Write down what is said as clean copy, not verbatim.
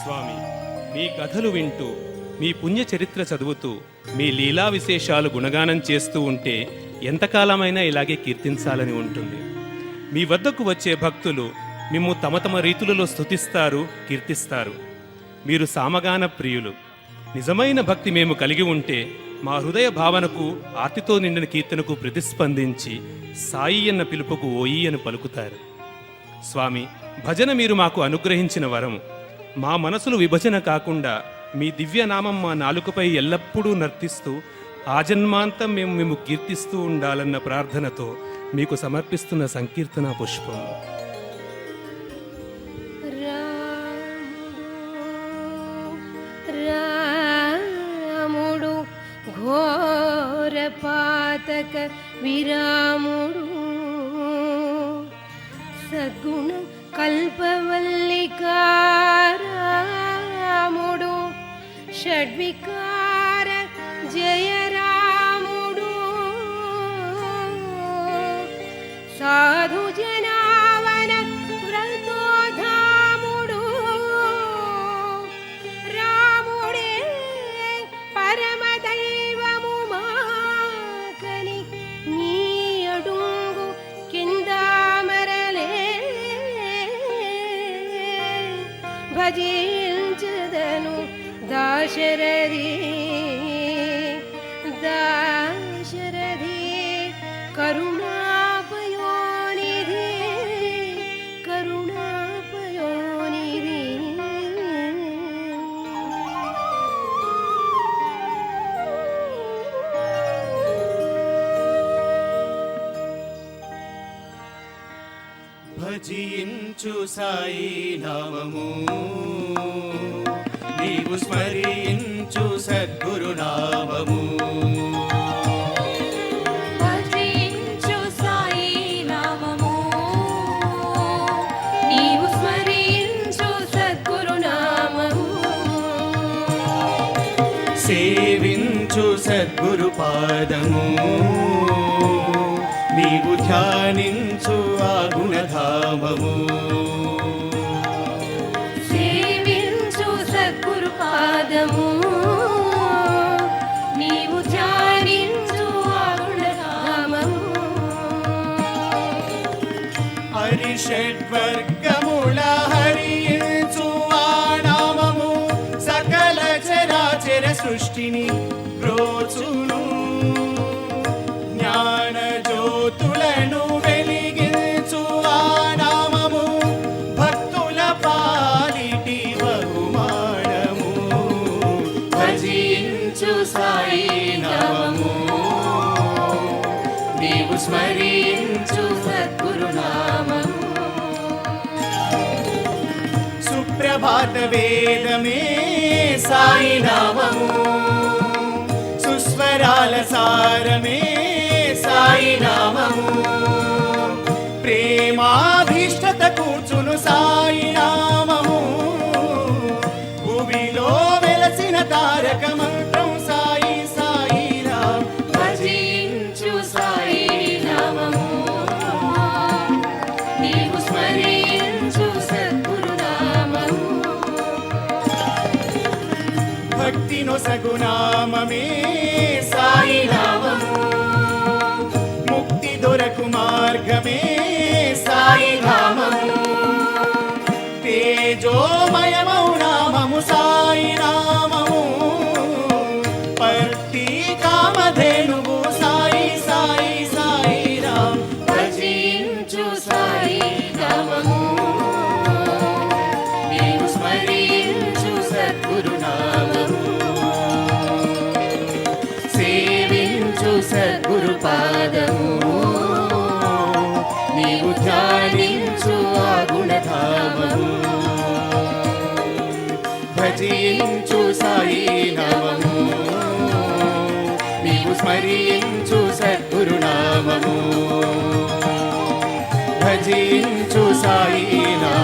స్వామి, మీ కథలు వింటూ, మీ పుణ్య చరిత్ర చదువుతూ, మీ లీలా విశేషాలు గుణగానం చేస్తూ ఉంటే ఎంతకాలమైనా ఇలాగే కీర్తించాలని ఉంటుంది. మీ వద్దకు వచ్చే భక్తులు మిమ్ము తమ తమ రీతులలో స్తుతిస్తారు, కీర్తిస్తారు. మీరు సామగాన ప్రియులు. నిజమైన భక్తి మేము కలిగి ఉంటే మా హృదయ భావనకు, ఆర్తితో నిండిన కీర్తనకు ప్రతిస్పందించి సాయి అన్న పిలుపుకు ఓయి అని పలుకుతారు. స్వామి, భజన మీరు మాకు అనుగ్రహించిన వరము. మా మనసులు విభజన కాకుండా మీ దివ్యనామం మా నాలుకపై ఎల్లప్పుడూ నర్తిస్తూ ఆజన్మాంతం మేము కీర్తిస్తూ ఉండాలన్న ప్రార్థనతో మీకు సమర్పిస్తున్న సంకీర్తన పుష్పం. రాముడు ఘోర పాతక విరాముడు, సద్గుణ కల్పవల్లికారాముడు, షడ్వికార జయరాముడు, సాధు జనావన వ్రతోధాముడు, రాముడే పరమదైవము మాకని నీ అడుగు కిందామరలే భజించదను దాశరథి దాశరథి కరుణాపయోనిధి కరుణాపయోనిధి. భజించు సాయి నామము, నీవు స్మరించు సద్గురు నామము. భజించు సాయి నామము, నీవు స్మరించు సద్గురు నామము. సేవించు సద్గురు పాదము, నీవు ధ్యానించు ఆ గుణధామము. సేవించు సద్గురు పాదము, నీవు ధ్యానించు అరుణధామము. హరిషడ్వర్గముల హరించు ఆ నామము, సకల చరాచర సృష్టిని ప్రోచును. జ్ఞాన జ్యోతులను వెలిగించు ఆ నామము, భక్తుల పాలిటి బహుమానము. భజించు సాయి నామము, నీవు స్మరించు సద్గురు నామము. సుప్రభాత వేదమే సాయి నామము, సుస్వరాల సారమే సాయి నామము. ప్రేమాభీష్టత కూర్చును సాయి నామము, భూమిలో వెలసిన తారక మంత్రం సాయి సాయి రామ్. భజించు సాయి నామము, నీవు స్మరించు సద్గురు నామము. భక్తి నొసగు నామమే సాయి నామము, ముక్తి దొరకు మార్గమే సాయి నామము. తేజోమయమౌ నామము సాయి నామము, పర్తి కామధేనువు సాయి సాయి సాయి రామ్. భజించు సాయి నామము, నీవు స్మరించు సద్గురు నామము. సేవించు సద్గురు పాదము, నీవు ధ్యానించు ఆ గుణధామము. భజించు సాయి నామము, నీవు స్మరించు సద్గురు నామము. భజించు సాయి నామము.